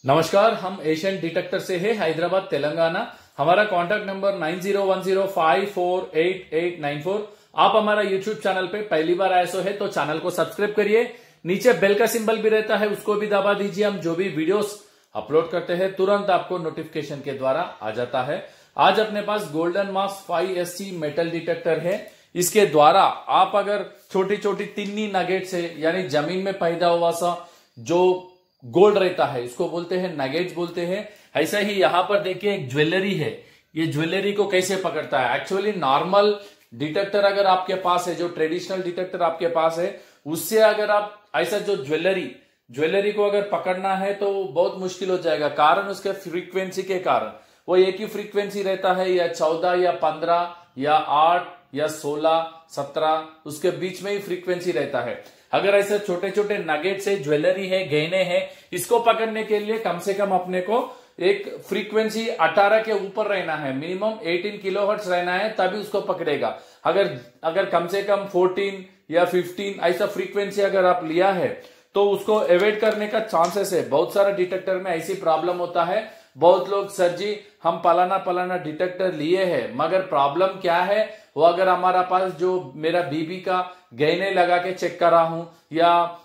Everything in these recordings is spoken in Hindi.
नमस्कार, हम एशियन डिटेक्टर से है हैदराबाद तेलंगाना। हमारा कॉन्टैक्ट नंबर 9010548894। आप हमारा यूट्यूब चैनल पे पहली बार आए सो है तो चैनल को सब्सक्राइब करिए। नीचे बेल का सिंबल भी रहता है, उसको भी दबा दीजिए। हम जो भी वीडियोस अपलोड करते हैं तुरंत आपको नोटिफिकेशन के द्वारा आ जाता है। आज अपने पास गोल्डन मास 5SC मेटल डिटेक्टर है। इसके द्वारा आप अगर छोटी छोटी तिन्नी नगेट से यानी जमीन में पैदा हुआ सा जो गोल्ड रहता है, इसको बोलते हैं नगेट्स बोलते हैं। ऐसा ही यहां पर देखिए एक ज्वेलरी है। ये ज्वेलरी को कैसे पकड़ता है? एक्चुअली नॉर्मल डिटेक्टर अगर आपके पास है, जो ट्रेडिशनल डिटेक्टर आपके पास है, उससे अगर आप ऐसा जो ज्वेलरी को अगर पकड़ना है तो बहुत मुश्किल हो जाएगा। कारण उसके फ्रीक्वेंसी के कारण। वो एक ही फ्रीक्वेंसी रहता है, या 14 या 15 या 8 या 16 17, उसके बीच में ही फ्रीक्वेंसी रहता है। अगर ऐसे छोटे छोटे नगेट से ज्वेलरी है, गहने हैं, इसको पकड़ने के लिए कम से कम अपने को एक फ्रीक्वेंसी 18 के ऊपर रहना है, मिनिमम 18 किलोहर्ट्ज रहना है, तभी उसको पकड़ेगा। अगर कम से कम 14 या 15 ऐसा फ्रीक्वेंसी अगर आप लिया है तो उसको अवॉइड करने का चांसेस है। बहुत सारा डिटेक्टर में ऐसी प्रॉब्लम होता है। बहुत लोग, सर जी हम पलाना डिटेक्टर लिए हैं, मगर प्रॉब्लम क्या है? वो अगर हमारा पास जो मेरा बीबी का गहने लगा के चेक कर रहा हूं या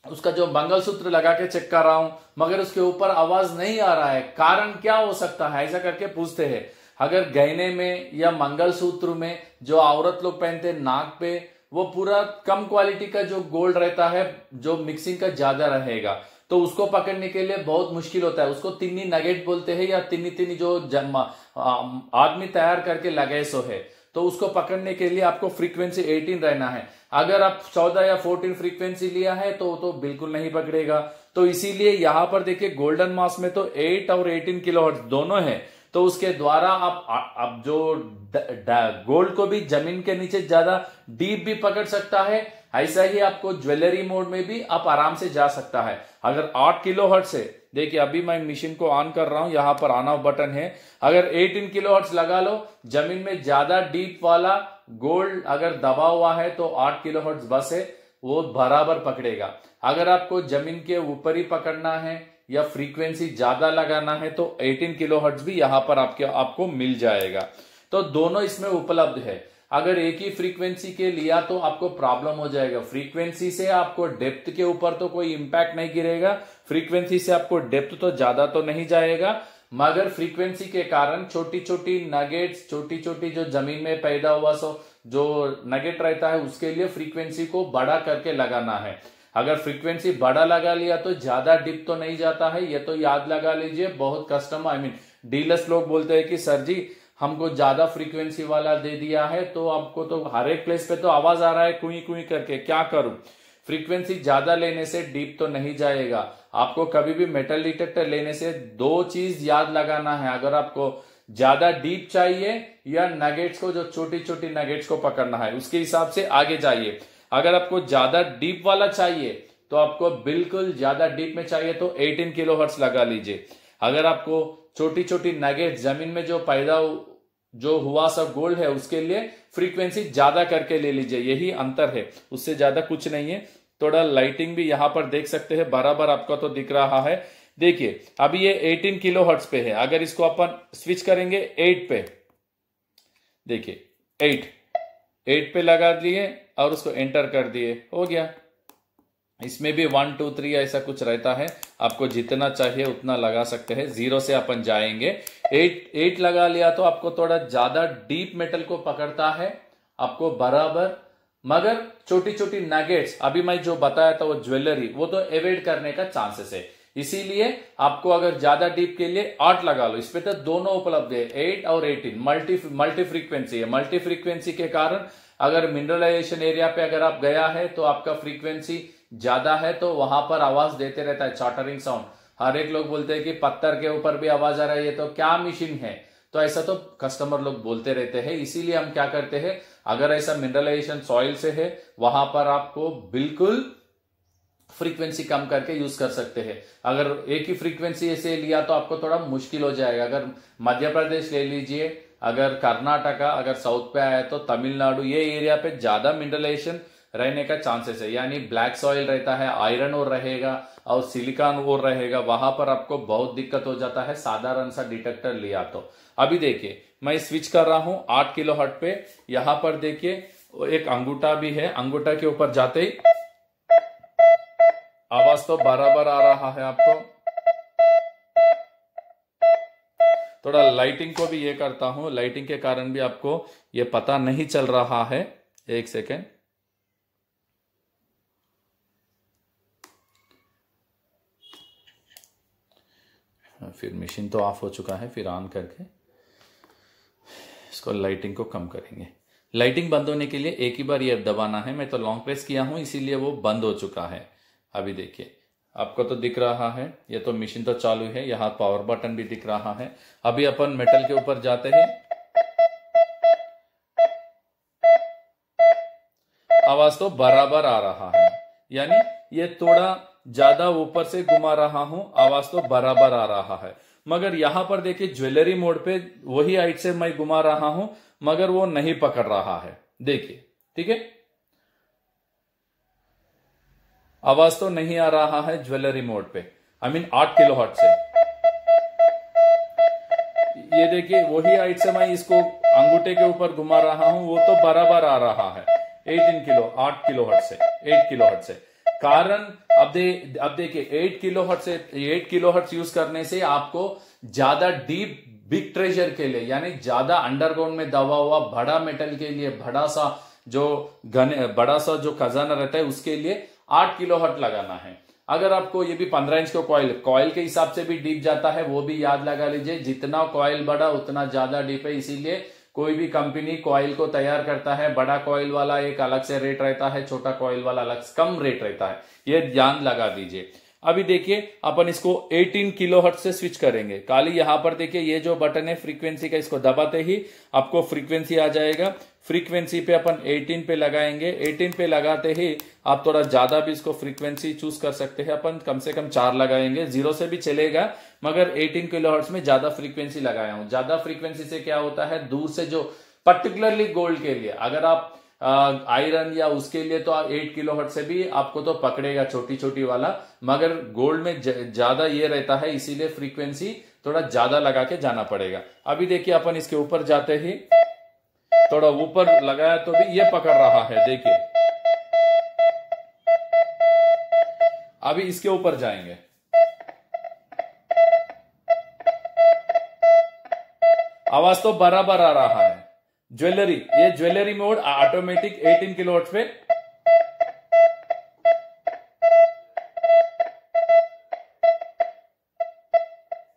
उसका जो मंगलसूत्र लगा के चेक कर रहा हूं, मगर उसके ऊपर आवाज नहीं आ रहा है, कारण क्या हो सकता है? ऐसा करके पूछते हैं। अगर गहने में या मंगलसूत्र में जो औरत लोग पहनते हैं नाक पे, वो पूरा कम क्वालिटी का जो गोल्ड रहता है, जो मिक्सिंग का ज्यादा रहेगा, तो उसको पकड़ने के लिए बहुत मुश्किल होता है। उसको तिन्नी नगेट बोलते हैं, या तिन्नी जो आदमी तैयार करके लगे सो है। तो उसको पकड़ने के लिए आपको फ्रीक्वेंसी 18 रहना है। अगर आप 14 या 14 फ्रीक्वेंसी लिया है तो बिल्कुल नहीं पकड़ेगा। तो इसीलिए यहां पर देखिए गोल्डन मास में तो 8 और 18 किलोहर्ट्ज दोनों है। तो उसके द्वारा आप जो गोल्ड को भी जमीन के नीचे ज्यादा डीप भी पकड़ सकता है। ऐसा ही आपको ज्वेलरी मोड में भी आप आराम से जा सकता है। अगर 8 किलोहर्ट्ज है, देखिए अभी मैं मशीन को ऑन कर रहा हूं, यहां पर ऑन ऑफ बटन है। अगर 18 किलोहर्ट्ज लगा लो, जमीन में ज्यादा डीप वाला गोल्ड अगर दबा हुआ है तो 8 किलोहर्ट्ज बस है, वो बराबर पकड़ेगा। अगर आपको जमीन के ऊपर ही पकड़ना है या फ्रीक्वेंसी ज्यादा लगाना है तो 18 किलोहर्ट्ज भी यहां पर आपको मिल जाएगा। तो दोनों इसमें उपलब्ध है। अगर एक ही फ्रीक्वेंसी के लिया तो आपको प्रॉब्लम हो जाएगा। फ्रीक्वेंसी से आपको डेप्थ के ऊपर तो कोई इंपैक्ट नहीं गिरेगा, फ्रीक्वेंसी से आपको डेप्थ तो ज्यादा तो नहीं जाएगा, मगर फ्रीक्वेंसी के कारण छोटी छोटी नगेट्स, छोटी छोटी जो जमीन में पैदा हुआ जो नगेट रहता है, उसके लिए फ्रीक्वेंसी को बड़ा करके लगाना है। अगर फ्रीक्वेंसी बड़ा लगा लिया तो ज्यादा डिप तो नहीं जाता है, ये तो याद लगा लीजिए। बहुत कस्टमर डीलर्स लोग बोलते हैं कि सर जी हमको ज्यादा फ्रीक्वेंसी वाला दे दिया है, तो आपको तो हर एक प्लेस पे तो आवाज आ रहा है कुई कुई करके, क्या करूं? फ्रीक्वेंसी ज्यादा लेने से डीप तो नहीं जाएगा। आपको कभी भी मेटल डिटेक्टर लेने से दो चीज याद लगाना है। अगर आपको ज्यादा डीप चाहिए या नगेट्स को, जो छोटी छोटी नगेट्स को पकड़ना है, उसके हिसाब से आगे जाइए। अगर आपको ज्यादा डीप वाला चाहिए तो आपको बिल्कुल ज्यादा डीप में चाहिए तो 18 किलोहर्ट्ज लगा लीजिए। अगर आपको छोटी छोटी नगेट जमीन में जो हुआ सब गोल्ड है, उसके लिए फ्रीक्वेंसी ज्यादा करके ले लीजिए। यही अंतर है, उससे ज्यादा कुछ नहीं है। थोड़ा लाइटिंग भी यहां पर देख सकते हैं, बराबर आपको तो दिख रहा है। देखिए अभी ये 18 किलोहर्ट्ज पे है। अगर इसको अपन स्विच करेंगे 8 पे, देखिए 8 पे लगा दिए और उसको एंटर कर दिए, हो गया। इसमें भी 1 2 3 ऐसा कुछ रहता है, आपको जितना चाहिए उतना लगा सकते हैं। 0 से अपन जाएंगे, 8 लगा लिया तो आपको थोड़ा ज्यादा डीप मेटल को पकड़ता है आपको बराबर। मगर छोटी छोटी नगेट्स, अभी मैं जो बताया था वो ज्वेलरी, वो तो अवॉइड करने का चांसेस है। इसीलिए आपको अगर ज्यादा डीप के लिए 8 लगा लो। इसपे तो दोनों उपलब्ध है, 8 और 18। मल्टी फ्रीक्वेंसी है। मल्टी फ्रीक्वेंसी के कारण अगर मिनरलाइजेशन एरिया पे अगर आप गया है तो आपका फ्रीक्वेंसी ज्यादा है तो वहां पर आवाज देते रहता है, चॉटरिंग साउंड। हर एक लोग बोलते हैं कि पत्थर के ऊपर भी आवाज आ रहा है, ये तो क्या मशीन है? तो ऐसा तो कस्टमर लोग बोलते रहते हैं। इसीलिए हम क्या करते हैं, अगर ऐसा मिनरलाइजेशन सॉइल से है, वहां पर आपको बिल्कुल फ्रीक्वेंसी कम करके यूज कर सकते हैं। अगर एक ही फ्रीक्वेंसी ऐसे लिया तो आपको थोड़ा मुश्किल हो जाएगा। अगर मध्य प्रदेश ले लीजिए, अगर कर्नाटका, अगर साउथ पे आया तो तमिलनाडु, ये एरिया पे ज्यादा मिनरलाइजेशन रहने का चांसेस है, यानी ब्लैक सॉइल रहता है, आयरन और रहेगा और सिलिकॉन और रहेगा, वहां पर आपको बहुत दिक्कत हो जाता है साधारण सा डिटेक्टर लिया तो। अभी देखिए मैं स्विच कर रहा हूं 8 किलो हर्ट्ज पे। यहां पर देखिए एक अंगूठा भी है, अंगूठा के ऊपर जाते ही आवाज तो बराबर आ रहा है आपको। थोड़ा लाइटिंग को भी ये करता हूं, लाइटिंग के कारण भी आपको ये पता नहीं चल रहा है। एक सेकेंड, फिर मशीन तो ऑफ हो चुका है, फिर ऑन करके इसको लाइटिंग को कम करेंगे। लाइटिंग बंद होने के लिए एक ही बार ये दबाना है, मैं तो लॉन्ग प्रेस किया हूं इसीलिए वो बंद हो चुका है। अभी देखिए आपको तो दिख रहा है, ये तो मशीन तो चालू है, यहाँ पावर बटन भी दिख रहा है। अभी अपन मेटल के ऊपर जाते हैं, आवाज तो बराबर आ रहा है, यानी ये थोड़ा ज्यादा ऊपर से घुमा रहा हूं, आवाज तो बराबर आ रहा है। मगर यहां पर देखिए ज्वेलरी मोड पे वही हाइट से मैं घुमा रहा हूं मगर वो नहीं पकड़ रहा है। देखिए ठीक है, आवाज तो नहीं आ रहा है ज्वेलरी मोड पे, आई मीन 8 किलो हर्ट्ज से। ये देखिए वही हाइट से मैं इसको अंगूठे के ऊपर घुमा रहा हूं, वो तो बराबर आ रहा है 8 किलो हर्ट्ज से, 8 किलो हर्ट्ज से। कारण अब देखिए 8 किलो हर्ट्ज से, 8 किलो हर्ट्ज यूज करने से आपको ज्यादा डीप बिग ट्रेजर के लिए, यानी ज्यादा अंडरग्राउंड में दबा हुआ बड़ा मेटल के लिए, बड़ा सा जो खजाना रहता है उसके लिए 8 किलो हर्ट्ज लगाना है। अगर आपको ये भी 15 इंच का कॉइल के हिसाब से भी डीप जाता है, वो भी याद लगा लीजिए, जितना कॉइल बड़ा उतना ज्यादा डीप है। इसीलिए कोई भी कंपनी कॉइल को तैयार करता है, बड़ा कॉइल वाला एक अलग से रेट रहता है, छोटा कॉइल वाला अलग कम रेट रहता है, ये ध्यान लगा दीजिए। अभी देखिए अपन इसको 18 किलो हर्ट्ज से स्विच करेंगे। काली यहां पर देखिए ये जो बटन है फ्रीक्वेंसी का, इसको दबाते ही आपको फ्रीक्वेंसी आ जाएगा। फ्रीक्वेंसी पे अपन 18 पे लगाएंगे। 18 पे लगाते ही आप थोड़ा ज्यादा भी इसको फ्रीक्वेंसी चूज कर सकते हैं, अपन कम से कम 4 लगाएंगे, 0 से भी चलेगा मगर 18 किलो हर्ट्ज में ज्यादा फ्रीक्वेंसी लगाया हूं। ज्यादा फ्रीक्वेंसी से क्या होता है, दूर से जो पर्टिकुलरली गोल्ड के लिए, अगर आप आयरन या उसके लिए तो 8 किलो हर्ट्ज से भी आपको तो पकड़ेगा छोटी छोटी वाला, मगर गोल्ड में ज्यादा ये रहता है, इसीलिए फ्रीक्वेंसी थोड़ा ज्यादा लगा के जाना पड़ेगा। अभी देखिए अपन इसके ऊपर जाते ही थोड़ा ऊपर लगाया तो भी ये पकड़ रहा है, देखिए। अभी इसके ऊपर जाएंगे, आवाज तो बराबर आ रहा है। ये jewellery mode automatic 18 kilo hertz पे।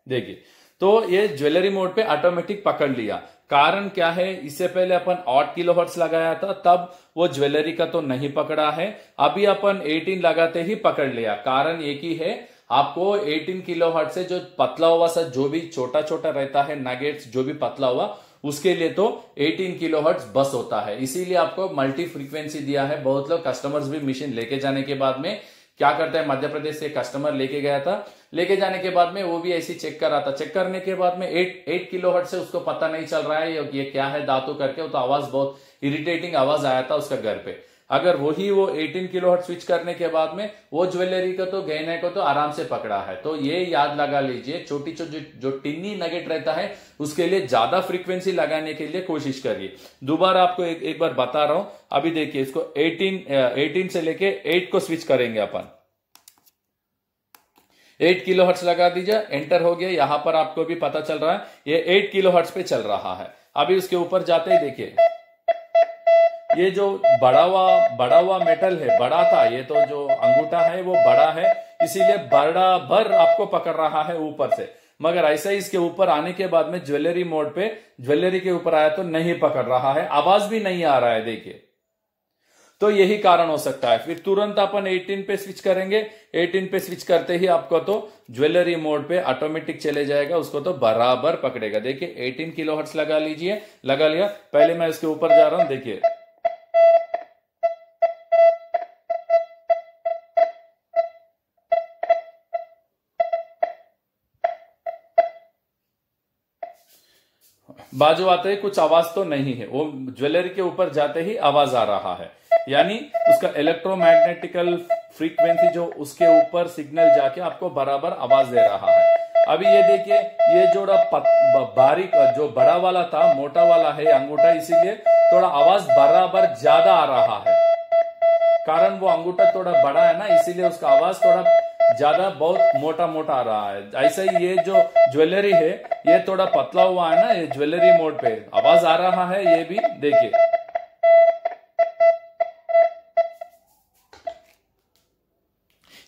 देखिए तो ये ज्वेलरी मोड पे ऑटोमेटिक पकड़ लिया। कारण क्या है, इससे पहले अपन 8 किलो हर्ट्ज लगाया था, तब वो ज्वेलरी का तो नहीं पकड़ा है। अभी अपन 18 लगाते ही पकड़ लिया। कारण एक ही है, आपको 18 किलो हर्ट्ज से जो पतला हुआ सा, जो भी छोटा छोटा रहता है नगेट्स, जो भी पतला हुआ, उसके लिए तो 18 किलो हर्ट्ज बस होता है। इसीलिए आपको मल्टी फ्रीक्वेंसी दिया है। बहुत लोग कस्टमर्स भी मशीन लेके जाने के बाद में क्या करता है, मध्य प्रदेश से कस्टमर लेके गया था, लेके जाने के बाद में वो भी ऐसी चेक कर रहा था। चेक करने के बाद में 8 किलो हर्ट्ज से उसको पता नहीं चल रहा है ये क्या है धातु करके, तो आवाज बहुत इरिटेटिंग आवाज आया था उसका घर पे। अगर वो 18 किलो हर्ट्ज स्विच करने के बाद में वो ज्वेलरी को तो गहने को तो आराम से पकड़ा है। तो ये याद लगा लीजिए, छोटी जो टिन्नी नगेट रहता है उसके लिए ज्यादा फ्रीक्वेंसी लगाने के लिए कोशिश करिए। दोबारा आपको एक बार बता रहा हूं। अभी देखिए इसको 18 से लेके 8 को स्विच करेंगे अपन। 8 किलो हर्ट्ज लगा दीजिए, एंटर हो गया। यहां पर आपको भी पता चल रहा है ये 8 किलो हर्ट्ज पे चल रहा है। अभी उसके ऊपर जाते ही देखिए ये जो बड़ा हुआ मेटल है, बड़ा था, ये तो जो अंगूठा है वो बड़ा है, इसीलिए बराबर आपको पकड़ रहा है ऊपर से। मगर ऐसा ही इसके ऊपर आने के बाद में ज्वेलरी मोड पे, ज्वेलरी के ऊपर आया तो नहीं पकड़ रहा है, आवाज भी नहीं आ रहा है, देखिए। तो यही कारण हो सकता है। फिर तुरंत अपन 18 पे स्विच करेंगे। 18 पे स्विच करते ही आपको तो ज्वेलरी मोड पे ऑटोमेटिक चले जाएगा, उसको तो बराबर पकड़ेगा। देखिए 18 किलो हर्ट्ज लगा लीजिए, लगा लिया। पहले मैं इसके ऊपर जा रहा हूं, देखिए बाजू आते ही कुछ आवाज तो नहीं है, वो ज्वेलरी के ऊपर जाते ही आवाज आ रहा है। यानी उसका इलेक्ट्रोमैग्नेटिकल फ्रीक्वेंसी जो उसके ऊपर सिग्नल जाके आपको बराबर आवाज दे रहा है। अभी ये देखिए, ये जोड़ा बारीक जो बड़ा वाला था, मोटा वाला है अंगूठा, इसीलिए थोड़ा आवाज बराबर ज्यादा आ रहा है। कारण वो अंगूठा थोड़ा बड़ा है ना, इसीलिए उसका आवाज थोड़ा ज्यादा बहुत मोटा मोटा आ रहा है। ऐसा ही ये जो ज्वेलरी है ये थोड़ा पतला हुआ है ना, ये ज्वेलरी मोड पे आवाज आ रहा है, ये भी देखिए।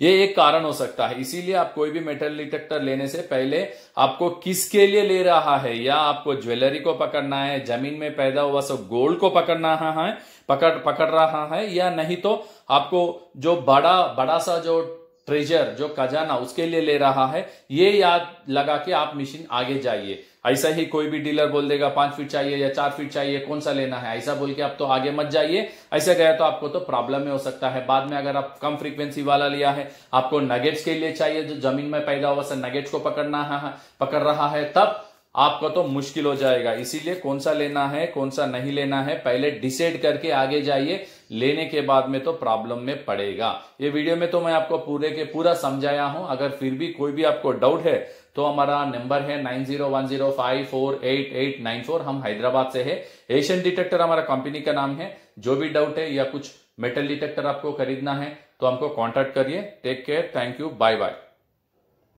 ये एक कारण हो सकता है। इसीलिए आप कोई भी मेटल डिटेक्टर लेने से पहले आपको किसके लिए ले रहा है, या आपको ज्वेलरी को पकड़ना है, जमीन में पैदा हुआ सब गोल्ड को पकड़ना है, पकड़ रहा है, या नहीं तो आपको जो बड़ा सा जो ट्रेजर जो खजाना उसके लिए ले रहा है, ये याद लगा के आप मशीन आगे जाइए। ऐसा ही कोई भी डीलर बोल देगा 5 फीट चाहिए या 4 फीट चाहिए, कौन सा लेना है, ऐसा बोल के आप तो आगे मत जाइए। ऐसा गया तो आपको तो प्रॉब्लम में हो सकता है बाद में। अगर आप कम फ्रीक्वेंसी वाला लिया है, आपको नगेट्स के लिए चाहिए जो जमीन में पैदा हुआ नगेट्स को पकड़ रहा है, तब आपका तो मुश्किल हो जाएगा। इसीलिए कौन सा लेना है कौन सा नहीं लेना है पहले डिसाइड करके आगे जाइए, लेने के बाद में तो प्रॉब्लम में पड़ेगा। ये वीडियो में तो मैं आपको पूरे के पूरा समझाया हूं। अगर फिर भी कोई भी आपको डाउट है तो हमारा नंबर है 9010548894। हम हैदराबाद से है। एशियन डिटेक्टर हमारा कंपनी का नाम है। जो भी डाउट है या कुछ मेटल डिटेक्टर आपको खरीदना है तो हमको कांटेक्ट करिए। Take care, thank you, bye bye.